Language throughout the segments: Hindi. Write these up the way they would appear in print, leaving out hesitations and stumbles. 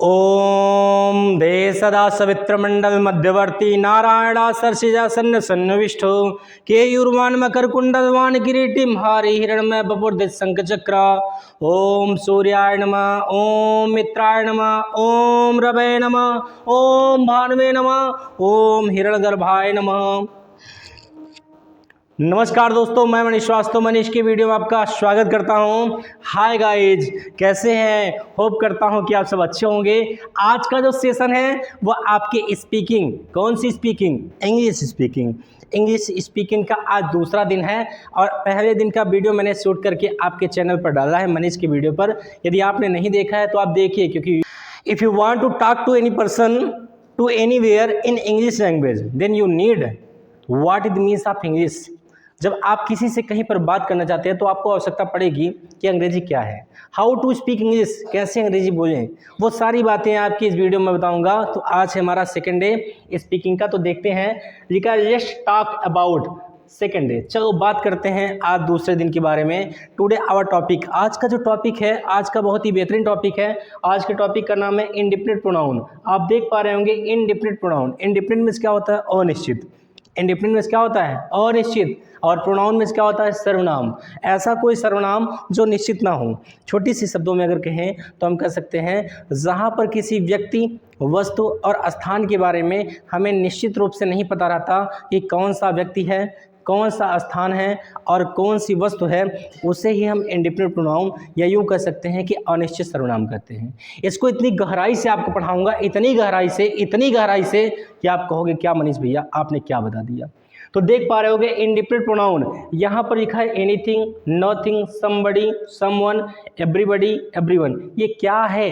ओम दे सदा सवित्रमंडल मध्यवर्ती नारायणा सरसिजासन्न सन्निविष्टो केयूरवान मकर कुंडलवान किरीटिम हारि हिरण्मय बपुर्दित शंख चक्र। ओम सूर्याय नमः, ओम मित्राय नमः, ओम रवये नमः, ओम भानुवे नमः, ओम हिरण्यगर्भाय नमः। नमस्कार दोस्तों, मैं मनीष श्रीवास्तव मनीष की वीडियो में आपका स्वागत करता हूं। हाय गाइज, कैसे हैं? होप करता हूं कि आप सब अच्छे होंगे। आज का जो सेशन है वो आपके स्पीकिंग, कौन सी speaking? English speaking. English speaking का आज दूसरा दिन है और पहले दिन का वीडियो मैंने शूट करके आपके चैनल पर डाला है, मनीष की वीडियो पर। यदि आपने नहीं देखा है तो आप देखिए, क्योंकि if you want to talk to any person to anywhere in English language then you need what it means of English. जब आप किसी से कहीं पर बात करना चाहते हैं तो आपको आवश्यकता पड़ेगी कि अंग्रेजी क्या है, हाउ टू स्पीक इंग्लिश, कैसे अंग्रेजी बोलें। वो सारी बातें आपकी इस वीडियो में बताऊंगा। तो आज है हमारा सेकेंड डे स्पीकिंग का, तो देखते हैं। लिखा let's talk about second day. चलो बात करते हैं आज दूसरे दिन के बारे में। टुडे आवर टॉपिक, आज का जो टॉपिक है, आज का बहुत ही बेहतरीन टॉपिक है। आज के टॉपिक का नाम है इंडिफिनिट प्रोनाउन। आप देख पा रहे होंगे इंडिफिनिट प्रोनाउन। इंडिफिनिट मींस क्या होता है? अनिश्चित। इंडिफिनिट मींस क्या होता है? अनिश्चित। और प्रोनाउन में क्या होता है? सर्वनाम। ऐसा कोई सर्वनाम जो निश्चित ना हो। छोटी सी शब्दों में अगर कहें तो हम कह सकते हैं जहाँ पर किसी व्यक्ति, वस्तु और स्थान के बारे में हमें निश्चित रूप से नहीं पता रहता कि कौन सा व्यक्ति है, कौन सा स्थान है और कौन सी वस्तु है, उसे ही हम इंडिफिनिट प्रोनाउन या यूँ कह सकते हैं कि अनिश्चित सर्वनाम कहते हैं। इसको इतनी गहराई से आपको पढ़ाऊंगा, इतनी गहराई से कि आप कहोगे क्या मनीष भैया आपने क्या बता दिया। तो देख पा रहे होगे इंडिफिनिट प्रोनाउन, यहाँ पर लिखा है anything, nothing, somebody, someone, everybody, everyone. ये क्या है?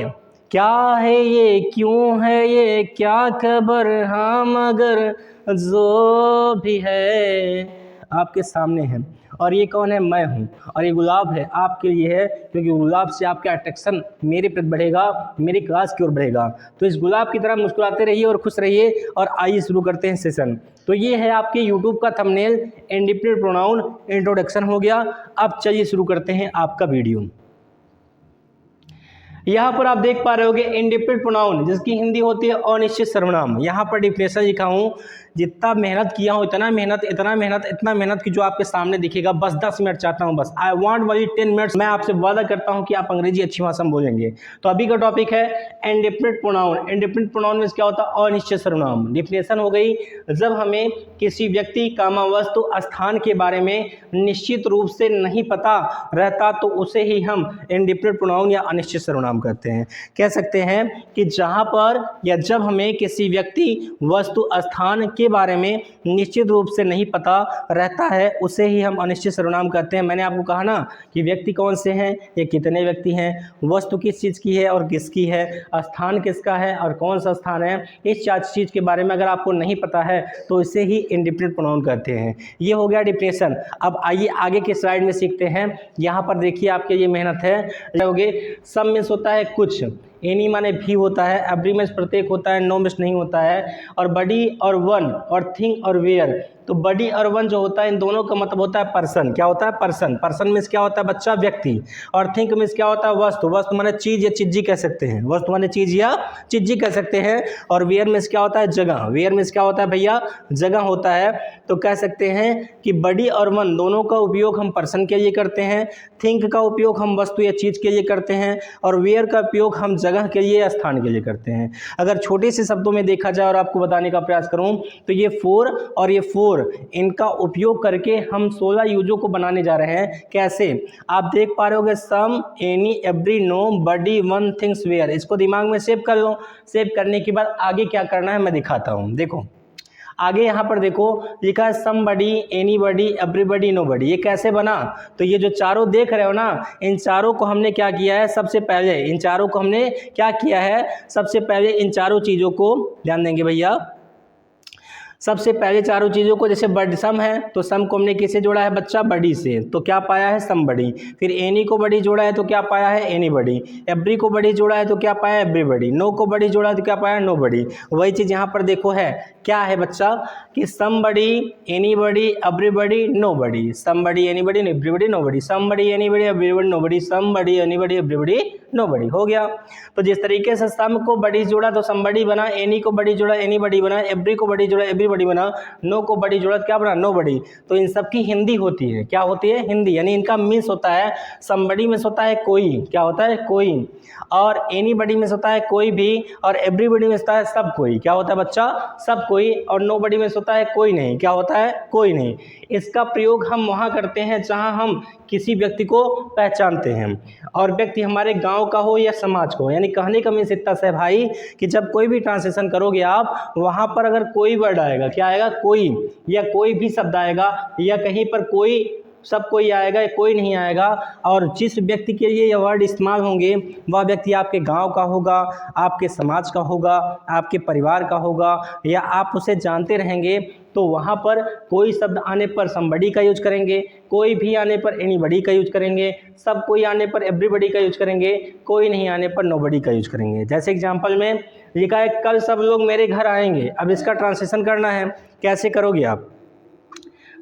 क्या है ये? क्यों है ये? क्या खबर? हाँ मगर जो भी है आपके सामने है। और ये कौन है? मैं हूँ। और ये गुलाब है, आपके लिए है, क्योंकि गुलाब से आपका अट्रैक्शन मेरे प्रति बढ़ेगा, मेरी क्लास की ओर बढ़ेगा। तो इस गुलाब की तरह मुस्कुराते रहिए और खुश रहिए। और आइए शुरू करते हैं सेशन। तो ये है आपके यूट्यूब का थंबनेल, इंडिफिनिट प्रोनाउन इंट्रोडक्शन हो गया। अब चलिए शुरू करते हैं आपका वीडियो। यहाँ पर आप देख पा रहे होगे इंडिफिनिट प्रोनाउन, जिसकी हिंदी होती है अनिश्चित सर्वनाम। यहाँ पर डिफिनेशन लिखा हूँ, जितना मेहनत किया हूँ, इतना मेहनत की जो आपके सामने दिखेगा। बस 10 मिनट चाहता हूँ, बस आई वांट वही 10 मिनट्स। मैं आपसे वादा करता हूँ कि आप अंग्रेजी अच्छी भाषा में बोलेंगे। तो अभी का टॉपिक है इंडिफिनिट प्रोनाउन। इंडिफिनिट प्रोनाउन में क्या होता है? अनिश्चित सर्वनाम। डिफिनेशन हो गई, जब हमें किसी व्यक्ति, कामा, वस्तु, स्थान के बारे में निश्चित रूप से नहीं पता रहता तो उसे ही हम इंडिफिनिट प्रोनाउन या अनिश्चित सर्वनाम कहते हैं। कह सकते हैं कि जहां पर या जब हमें किसी व्यक्ति, वस्तु, स्थान के बारे में निश्चित रूप से नहीं पता रहता है उसे ही हम अनिश्चित सर्वनाम कहते हैं। मैंने आपको कहा ना कि व्यक्ति कौन से हैं, ये कितने व्यक्ति हैं, वस्तु किस चीज़ की है और किसकी है, स्थान किसका है और कौन सा स्थान है। इस चार चीज़ के बारे में अगर आपको नहीं पता है तो इसे ही इंडिफिनिट प्रोनाउन कहते हैं। ये हो गया डिफिनेशन। अब आइए आगे के स्लाइड में सीखते हैं। यहाँ पर देखिए आपके लिए मेहनत है। सम मीन्स होता है कुछ, एनी माने भी होता है, एवरी मीन्स प्रत्येक होता है, नो मीन्स नहीं होता है, और बडी और वन और थिंग और वेयर। तो बडी और वन जो होता है, इन दोनों का मतलब होता है पर्सन। क्या होता है? पर्सन। पर्सन मीन्स क्या होता है? बच्चा, व्यक्ति। और थिंक मीन्स क्या होता है? वस्तु। वस्तु माने चीज या चीजी कह सकते हैं। वस्तु माने चीज या चीजी कह सकते हैं। और वेयर मीन्स क्या होता है? जगह। वेयर मीन्स क्या होता है भैया? जगह होता है। तो कह सकते हैं कि बडी और वन दोनों का उपयोग हम पर्सन के लिए करते हैं, थिंक का उपयोग हम वस्तु या चीज के लिए करते हैं, और वेयर का उपयोग हम जगह के लिए या स्थान के लिए करते हैं। अगर छोटे से शब्दों में देखा जाए और आपको बताने का प्रयास करूं तो ये 4 और ये 4, इनका उपयोग करके हम 16 यूजों को बनाने जा रहे हैं। कैसे? आप देख पा रहे होगे, some, any, every, no, body, one, things, where. इसको दिमाग में सेव कर लो। सेव करने के बाद आगे क्या करना है मैं दिखाता हूं। देखो आगे यहाँ पर देखो लिखा है समबडी, एनीबडी, एवरीबडी, नोबडी। ये कैसे बना? तो ये जो चारों देख रहे हो ना, इन चारों को हमने क्या किया है? सबसे पहले इन चारों को हमने क्या किया है? सबसे पहले इन चारों चीज़ों को ध्यान देंगे भैया। सबसे पहले चारों चीज़ों को, जैसे बड सम है तो सम को हमने किससे जोड़ा है बच्चा, बड़ी से, तो क्या पाया है समबड़ी। फिर एनी को बड़ी जोड़ा है तो क्या पाया है एनी बड़ी। एवरी को बड़ी जोड़ा है तो क्या पाया एवरीबडी। नो को बड़ी जोड़ा है तो क्या पाया नो बड़ी। वही चीज़ यहाँ पर देखो है, क्या है बच्चा कि समबड़ी, anybody, everybody, nobody. समबड़ी, anybody, everybody, nobody. समबड़ी, anybody, everybody, nobody. समबड़ी, anybody, everybody, nobody. हो गया। तो जिस तरीके से सम को बड़ी जोड़ा तो समबड़ी बना, एनी को बड़ी जोड़ा एनीबडी बना, एवरी को बड़ी जोड़ा एवरीबडी बना, नो को बड़ी जोड़ा क्या बना नोबडी। तो इन सब की हिंदी होती है, क्या होती है हिंदी, यानी इनका मीन्स होता है समबड़ी में होता है कोई, क्या होता है कोई, और एनीबडी में होता है कोई भी, और एवरीबडी में होता है सब कोई, क्या होता है बच्चा सब कोई, और नोबडी में होता है कोई नहीं, क्या होता है कोई नहीं। इसका प्रयोग हम वहाँ करते हैं जहाँ हम किसी व्यक्ति को पहचानते हैं, और व्यक्ति हमारे गांव का हो या समाज को। यानी कहने का मीन्स इतना सा भाई कि जब कोई भी ट्रांसलेशन करोगे आप, वहाँ पर अगर कोई वर्ड आएगा, क्या आएगा कोई, या कोई भी शब्द आएगा, या कहीं पर कोई सब कोई आएगा, कोई नहीं आएगा, और जिस व्यक्ति के लिए ये वर्ड इस्तेमाल होंगे वह व्यक्ति आपके गांव का होगा, आपके समाज का होगा, आपके परिवार का होगा, या आप उसे जानते रहेंगे, तो वहाँ पर कोई शब्द आने पर समबडी का यूज करेंगे, कोई भी आने पर एनीबडी का यूज करेंगे, सब कोई आने पर एवरीबडी का यूज करेंगे, कोई नहीं आने पर नोबडी का यूज करेंगे। जैसे एग्जाम्पल में लिखा है कल सब लोग मेरे घर आएंगे। अब इसका ट्रांसलेशन करना है, कैसे करोगे आप,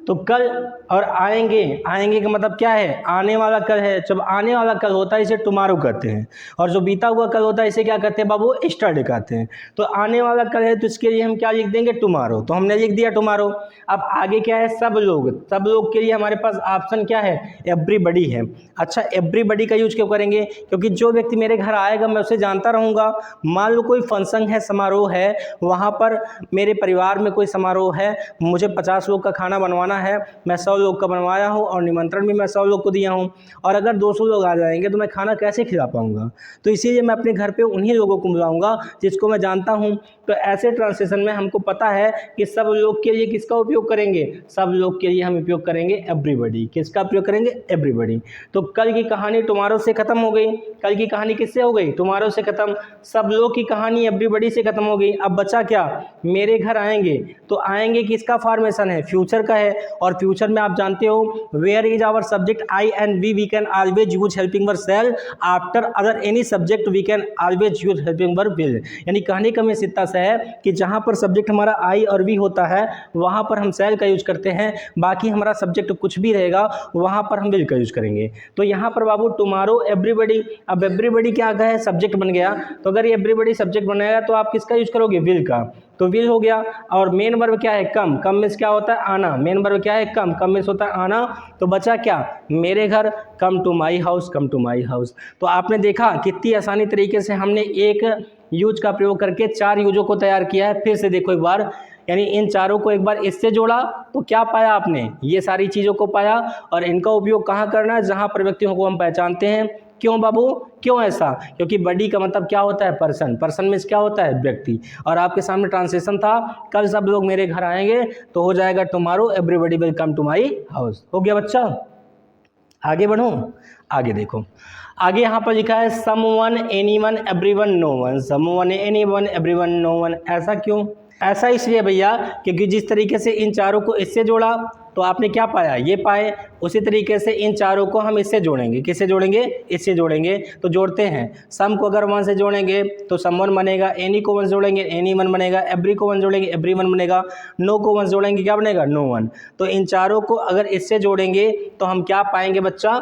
तो कल और आएंगे, आएंगे का मतलब क्या है आने वाला कल है। जब आने वाला कल होता है इसे टुमारो कहते हैं, और जो बीता हुआ कल होता है इसे क्या कहते हैं बाबू स्टरडे कहते हैं। तो आने वाला कल है तो इसके लिए हम क्या लिख देंगे टुमारो, तो हमने लिख दिया टुमारो। अब आगे क्या है सब लोग, सब लोग के लिए हमारे पास ऑप्शन क्या है एवरीबडी है। अच्छा एवरीबडी का यूज क्यों करेंगे, क्योंकि जो व्यक्ति मेरे घर आएगा मैं उसे जानता रहूँगा। मान लो कोई फंक्शन है, समारोह है, वहाँ पर मेरे परिवार में कोई समारोह है, मुझे 50 लोग का खाना बनवाना है, मैं 100 लोग का बनवाया हूँ और निमंत्रण भी मैं 100 लोग को दिया हूँ, और अगर 200 लोग आ जाएंगे तो मैं खाना कैसे खिला पाऊँगा। तो इसीलिए मैं अपने घर पे उन्हीं लोगों को बुलाऊँगा जिसको मैं जानता हूँ। तो ऐसे ट्रांसलेशन में हमको पता है कि सब लोग के लिए किसका उपयोग करेंगे, सब लोग के लिए हम उपयोग करेंगे एवरीबडी। किसका उपयोग करेंगे एवरीबडी। तो कल की कहानी टुमारो से ख़त्म हो गई, कल की कहानी किससे हो गई टुमारो से ख़त्म, सब लोग की कहानी एवरीबडी से ख़त्म हो गई। अब बचा क्या मेरे घर आएंगे, तो आएंगे किसका फॉर्मेशन है फ्यूचर का है, और फ्यूचर में आप जानते हो where is our subject I and we can always use helping verb shall after other any subject we can always use helping verb will. यानी कहने का मीन्स इतना सा है कि जहाँ पर सब्जेक्ट हमारा आई और वी होता है वहाँ पर हम शैल का यूज करते हैं, बाकी हमारा सब्जेक्ट कुछ भी रहेगा वहाँ पर हम विल का यूज करेंगे। तो यहाँ पर बाबू टुमारो एवरीबडी, अब एवरीबडी क्या है सब्जेक्ट बन गया, तो अगर ये एवरीबडी सब्जेक्ट बनाएगा तो आप किसका यूज करोगे विल का, तो विल हो गया। और मेन वर्ब क्या है कम, कम मीन्स क्या होता है आना, मेन वर्ब क्या है कम, कम मीन्स होता है आना। तो बचा क्या मेरे घर, come to my house, come to my house. तो आपने देखा कितनी आसानी तरीके से हमने एक यूज का प्रयोग करके 4 यूजों को तैयार किया है। फिर से देखो एक बार, यानी इन चारों को एक बार इससे जोड़ा तो क्या पाया आपने, ये सारी चीज़ों को पाया, और इनका उपयोग कहाँ करना है जहाँ पर व्यक्तियों को हम पहचानते हैं। क्यों बाबू क्यों ऐसा, क्योंकि बडी का मतलब क्या होता है पर्सन, पर्सन मीन्स क्या होता है व्यक्ति। और आपके सामने ट्रांसलेशन था कल सब लोग मेरे घर आएंगे, तो हो जाएगा tomorrow everybody will come to my house. हो गया बच्चा, आगे बढ़ो, आगे देखो, आगे यहाँ पर लिखा है someone anyone everyone known, someone anyone everyone known. ऐसा क्यों, ऐसा इसलिए भैया क्योंकि जिस तरीके से इन चारों को इससे जोड़ा तो आपने क्या पाया ये पाए, उसी तरीके से इन चारों को हम इससे जोड़ेंगे, किससे जोड़ेंगे इससे जोड़ेंगे। तो जोड़ते हैं, सम को अगर 1 से जोड़ेंगे तो समवन बनेगा, एनी को 1 जोड़ेंगे एनी 1 बनेगा, एवरी को 1 जोड़ेंगे एवरी 1 बनेगा, नो को 1 जोड़ेंगे क्या बनेगा नो 1। तो इन चारों को अगर इससे जोड़ेंगे तो हम क्या पाएंगे बच्चा,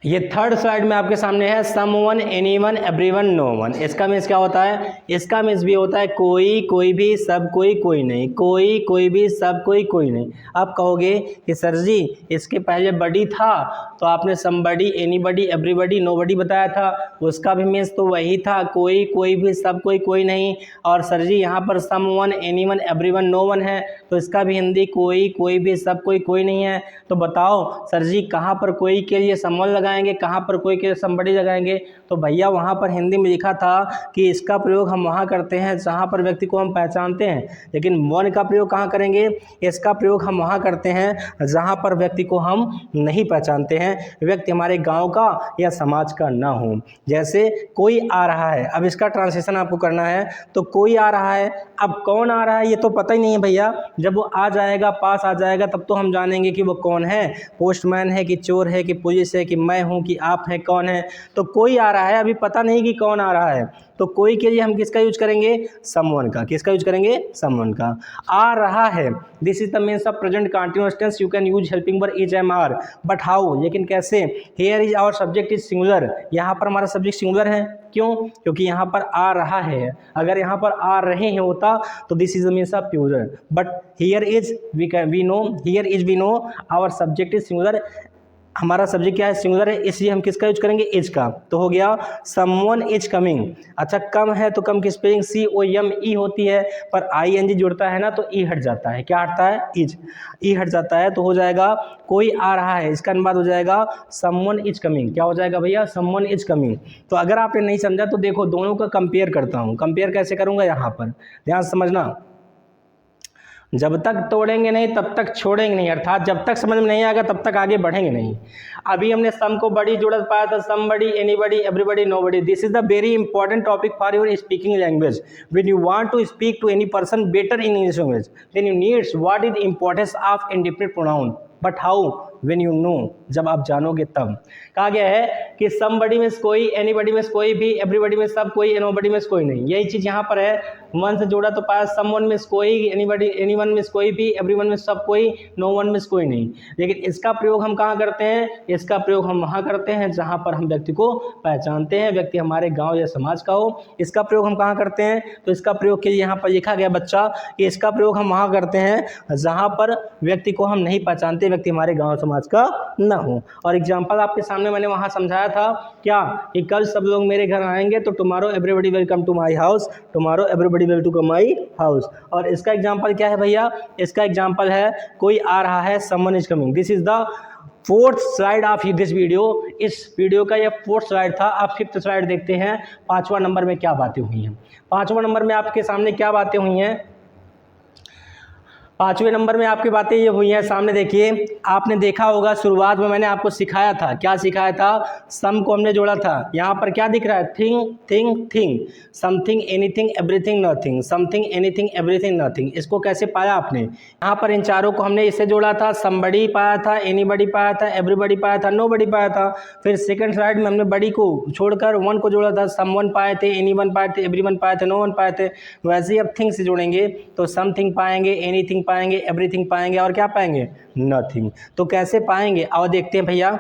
ये थर्ड स्लाइड में आपके सामने है समवन एनीवन एवरीवन नोवन। इसका मीन्स क्या होता है, इसका मीन्स भी होता है कोई, कोई भी, सब कोई, कोई नहीं, कोई, कोई भी, सब कोई, कोई नहीं। आप कहोगे कि सर जी इसके पहले बडी था तो आपने समबडी एनीबडी एवरीबडी नोबडी बताया था, उसका भी मीन्स तो वही था कोई, कोई भी, सब कोई, कोई नहीं। और सर जी यहाँ पर समवन एनीवन एवरीवन नोवन है तो इसका भी हिंदी कोई, कोई भी, सब कोई, कोई नहीं है। तो बताओ सर जी कहाँ पर कोई के लिए समवन लगाएंगे, लगाएंगे, कहाँ पर कोई के somebody लगाएंगे, तो भैया वहाँ पर हिंदी में लिखा था कि इसका प्रयोग हम वहाँ करते हैं जहाँ पर व्यक्ति को हम पहचानते हैं, लेकिन वन का प्रयोग कहाँ करेंगे, इसका प्रयोग हम वहाँ करते हैं जहाँ पर व्यक्ति को हम नहीं पहचानते हैं, व्यक्ति हमारे गाँव का या समाज का ना हो। जैसे कोई आ रहा है, अब इसका ट्रांसलेशन आपको करना है, तो कोई आ रहा है, अब कौन आ रहा है ये तो पता ही नहीं है भैया, जब वो आ जाएगा, पास आ जाएगा, तब तो हम जानेंगे कि वो कौन है, पोस्टमैन है कि चोर है कि पुलिस है कि मैं हूँ कि आप हैं, कौन है। तो कोई आ रहा है, अभी पता नहीं कि कौन आ रहा है, तो कोई के लिए हम किसका यूज करेंगे, समवन का। किसका यूज करेंगे, समवन का। आ रहा है, this is the means of present continuous tense, you can use helping verb is am are, but how, लेकिन कैसे, here is our subject is singular, यहाँ पर हमारा सब्जेक्ट सिंगुलर है, क्यों, क्योंकि यहाँ पर आ रहा है, अगर यहाँ पर आ रहे हैं होता तो this is the means of plural, but here is we know our subject is singular, हमारा सब्जेक्ट क्या है, सिंगुलर है, इसलिए हम किसका यूज करेंगे, इज का। तो हो गया समवन इज कमिंग। अच्छा, कम है तो कम की स्पेलिंग COME होती है, पर ING जुड़ता है ना तो ई हट जाता है, क्या हटता है, इज, ई हट जाता है, तो हो जाएगा कोई आ रहा है, इसका अनुवाद हो जाएगा समवन इज कमिंग। क्या हो जाएगा भैया, समवन इज कमिंग। तो अगर आपने नहीं समझा तो देखो दोनों का कंपेयर करता हूँ, कंपेयर कैसे करूँगा, यहाँ पर ध्यान समझना, जब तक तोड़ेंगे नहीं तब तक छोड़ेंगे नहीं, अर्थात जब तक समझ में नहीं आएगा तब तक आगे बढ़ेंगे नहीं। अभी हमने सम को बड़ी जुड़त पाया था, somebody, anybody, everybody, nobody. This is the very important topic for your speaking language. When you want to speak to any person better in English language, then you needs what is the importance of indefinite pronoun, but how, when you know, जब आप जानोगे तब। कहा गया है कि समबडी में कोई, एनीबडी में कोई भी, एवरीबडी में सब कोई, नोबडी में कोई नहीं। यही चीज़ यहाँ पर है, वन से जोड़ा तो पाया, समवन में कोई, एनीबडी, एनीवन में कोई भी, एवरीवन में सब कोई, नो वन में कोई नहीं। लेकिन इसका प्रयोग हम कहाँ करते हैं, इसका प्रयोग हम वहाँ करते हैं जहाँ पर हम व्यक्ति को पहचानते हैं, व्यक्ति हमारे गाँव या समाज का हो। इसका प्रयोग हम कहाँ करते हैं, तो इसका प्रयोग के लिए यहाँ पर लिखा गया बच्चा कि इसका प्रयोग हम वहाँ करते हैं जहाँ पर व्यक्ति को हम नहीं पहचानते, व्यक्ति हमारे गाँव समाज का ना हो। और एग्जाम्पल आपके सामने मैंने वहाँ समझाया था क्या, कि कल सब लोग मेरे घर आएंगे, तो tomorrow everybody will come to my house, tomorrow everybody will to come my house. और इसका एग्जाम्पल क्या है भैया, इसका एग्जाम्पल है कोई आ रहा है, someone is coming. This is the fourth slide of this video. इस वीडियो का यह फोर्थ स्लाइड था। आप फिफ्थ स्लाइड देखते हैं, 5वां नंबर में क्या बातें हुई हैं। 5वां नंबर में आपके सामने क्या बातें हुई हैं, 5वें नंबर में आपकी बातें ये हुई हैं, सामने देखिए। आपने देखा होगा शुरुआत में मैंने आपको सिखाया था, क्या सिखाया था, सम को हमने जोड़ा था। यहाँ पर क्या दिख रहा है, thing thing thing, something anything everything nothing, something anything everything nothing. इसको कैसे पाया आपने, यहाँ पर इन चारों को हमने इससे जोड़ा था, समबडी पाया था, एनीबडी पाया था, एवरीबडी पाया था, नोबडी पाया था। फिर सेकंड स्लाइड में हमने बड़ी को छोड़कर वन को जोड़ा था, समवन पाए थे, एनीवन पाए थे, एवरीवन पाए थे, नो वन पाए थे। वैसे ही अब थिंग से जोड़ेंगे तो समथिंग पाएंगे, एनीथिंग पाएंगे, एवरीथिंग पाएंगे, और क्या पाएंगे, नथिंग। तो कैसे पाएंगे, आओ देखते हैं भैया।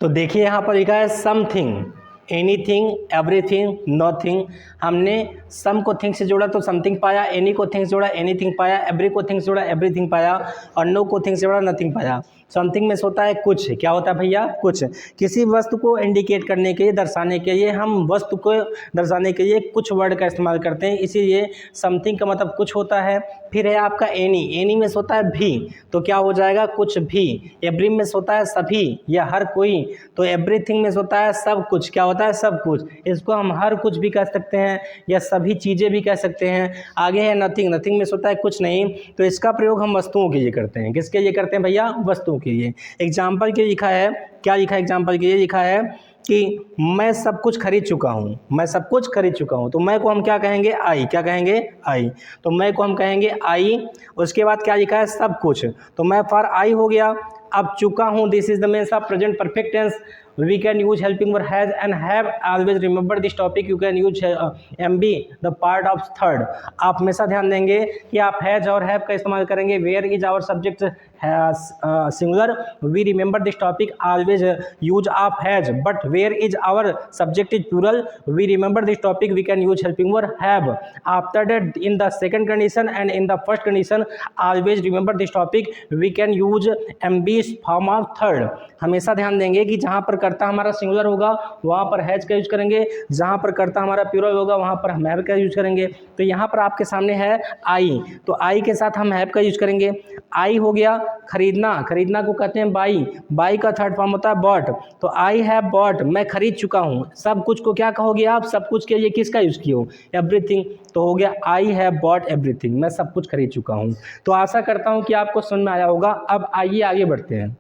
तो देखिए यहाँ पर लिखा है समथिंग, एनीथिंग, एवरीथिंग, नथिंग। हमने सम को थिंग से जोड़ा तो समथिंग पाया, एनी को थिंग से जोड़ा एनीथिंग पाया, एवरी को थिंग से जोड़ा एवरीथिंग पाया, और नो को थिंग से जोड़ा नथिंग पाया। समथिंग में होता है कुछ, क्या होता है भैया, कुछ। किसी वस्तु को इंडिकेट करने के लिए, दर्शाने के लिए, हम वस्तु को दर्शाने के लिए कुछ वर्ड का इस्तेमाल करते हैं, इसीलिए समथिंग का मतलब कुछ होता है। फिर है आपका एनी, एनी में होता है भी, तो क्या हो जाएगा, कुछ भी। एवरी में होता है सभी या हर कोई, तो एवरीथिंग में होता है सब कुछ, क्या होता है, सब कुछ। इसको हम हर कुछ भी कह सकते हैं या सभी चीज़ें भी कह सकते हैं। आगे है नथिंग, नथिंग में होता है कुछ नहीं, तो इसका प्रयोग हम वस्तुओं के लिए करते हैं। किसके लिए करते हैं भैया, वस्तुओं के लिए। एग्जाम्पल के लिए लिखा है, क्या लिखा है, एग्जाम्पल के लिए लिखा है कि मैं सब कुछ खरीद चुका हूँ, मैं सब कुछ खरीद चुका हूँ। तो मैं को हम क्या कहेंगे, आई, क्या कहेंगे, आई। तो मैं को हम कहेंगे आई। उसके बाद क्या लिखा है, सब कुछ, तो मैं फॉर आई हो गया। अब चुका हूँ, this is the means of present perfect tense. We can use helping verb has and have. Always remember this topic. You can use MB the part of third. आप हमेशा ध्यान देंगे कि आप has और have का इस्तेमाल करेंगे। Where is our subject has singular. We remember this topic. Always use of has. But where is our subject is plural. We remember this topic. We can use helping verb have. After that, in the second condition and in the first condition, always remember this topic. We can use MB form of third. हमेशा ध्यान देंगे कि जहाँ पर कर्ता हमारा सिंगुलर होगा वहाँ पर हैज का यूज करेंगे, जहाँ पर कर्ता हमारा प्लूरल होगा वहाँ पर हम हैव का यूज करेंगे। तो यहाँ पर आपके सामने है आई, तो आई के साथ हम हैव का यूज करेंगे। आई हो गया खरीदना, खरीदना को कहते हैं बाई, बाई का थर्ड फॉर्म होता है बॉट, तो आई हैव बॉट, मैं खरीद चुका हूँ। सब कुछ को क्या कहोगे आप, सब कुछ के लिए किसका यूज किए हो, एवरीथिंग, तो हो गया आई हैव बॉट एवरीथिंग, मैं सब कुछ खरीद चुका हूँ। तो आशा करता हूँ कि आपको समझ में आया होगा। अब आइए आगे बढ़ते हैं।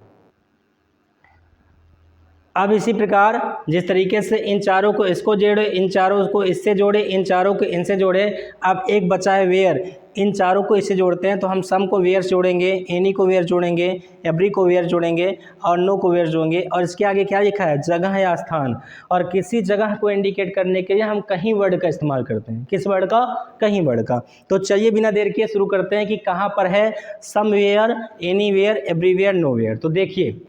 अब इसी प्रकार जिस तरीके से इन चारों को इसको जोड़े, इन चारों को इससे जोड़े, इन चारों को इनसे जोड़े, अब एक बचा है वेयर, इन चारों को इससे जोड़ते हैं तो हम सम को वेयर जोड़ेंगे, एनी को वेयर जोड़ेंगे, एवरी को वेयर जोड़ेंगे और नो को वेयर जोड़ेंगे। और इसके आगे क्या लिखा है, जगह या स्थान, और किसी जगह को इंडिकेट करने के लिए हम कहीं वर्ड का इस्तेमाल करते हैं। किस वर्ड का, कहीं वर्ड का। तो चलिए बिना देर किए शुरू करते हैं कि कहाँ पर है समवेयर, एनीवेयर, एवरीवेयर, नोवेयर। तो देखिए,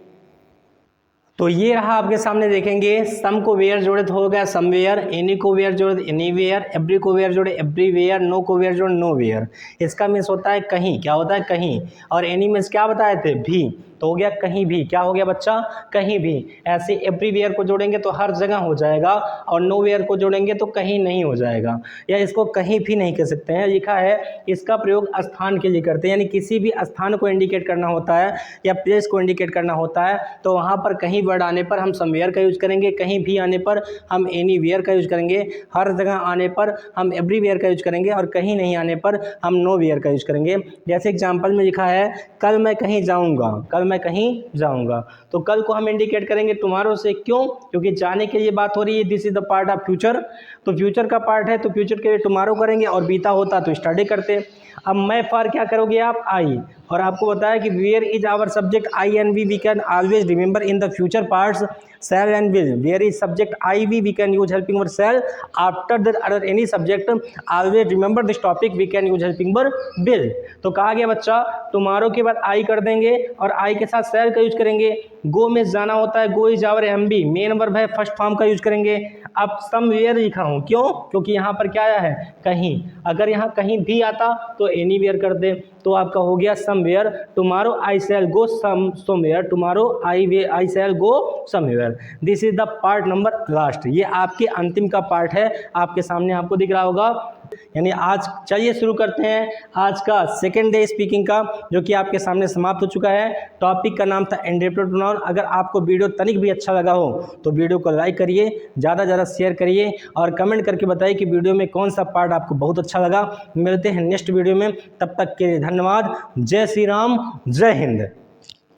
तो ये रहा आपके सामने, देखेंगे सम को वेयर जोड़े तो हो गया समवेयर, एनी को वेयर जोड़े एनीवेयर, एवरी को वेयर जोड़े एवरीवेयर, नो को वेयर जोड़े नोवेयर। इसका मीन्स होता है कहीं, क्या होता है कहीं, और एनी मीन्स क्या बताए थे, भी, तो हो गया कहीं भी, क्या हो गया बच्चा, कहीं भी। ऐसे एवरीवेयर को जोड़ेंगे तो हर जगह हो जाएगा, और नोवेयर को जोड़ेंगे तो कहीं नहीं हो जाएगा, या इसको कहीं भी नहीं कह सकते हैं। लिखा है इसका प्रयोग स्थान के लिए करते हैं, यानी किसी भी स्थान को इंडिकेट करना होता है या प्लेस को इंडिकेट करना होता है तो वहाँ पर कहीं वर्ड आने पर हम समवेयर का यूज करेंगे, कहीं भी आने पर हम एनीवेयर का यूज करेंगे, हर जगह आने पर हम एवरीवेयर का यूज करेंगे, और कहीं नहीं आने पर हम नोवेयर का यूज करेंगे। जैसे एग्जाम्पल में लिखा है कल मैं कहीं जाऊँगा, कल मैं कहीं जाऊँगा, तो कल को हम इंडिकेट करेंगे टुमारो से, क्यों, क्योंकि जाने के लिए बात हो रही है, this is the part of future, तो फ्यूचर का पार्ट है तो फ्यूचर के लिए टुमारो करेंगे, और बीता होता तो स्टडी करते। अब मैं फॉर क्या करोगे आप, आई, और आपको बताया कि where is our subject I and we can always remember in the future parts shall and will, where is subject I we can use helping verb shall, after that other any subject always remember this topic we can use helping verb will। तो कहा गया बच्चा tomorrow के बाद I कर देंगे और I के साथ shall का यूज करेंगे। go में जाना होता है, go is our MB, main verb है, फर्स्ट फॉर्म का यूज करेंगे। अब समवेयर लिखा हूँ, क्यों, क्योंकि यहाँ पर क्या आया है, कहीं, अगर यहाँ कहीं भी आता तो एनीवेयर कर दे, तो आपका हो गया somewhere. Tomorrow I shall go somewhere, tomorrow I shall go somewhere. This is the part number last, ये आपके अंतिम का पार्ट है, आपके सामने आपको दिख रहा होगा। यानी आज चलिए शुरू करते हैं आज का सेकेंड डे स्पीकिंग का, जो कि आपके सामने समाप्त हो चुका है। टॉपिक का नाम था इंडेफिनिट प्रोनाउन। अगर आपको वीडियो तनिक भी अच्छा लगा हो तो वीडियो को लाइक करिए, ज़्यादा ज़्यादा शेयर करिए, और कमेंट करके बताइए कि वीडियो में कौन सा पार्ट आपको बहुत अच्छा लगा। मिलते हैं नेक्स्ट वीडियो में, तब तक के लिए धन्यवाद। जय श्री राम, जय हिंद।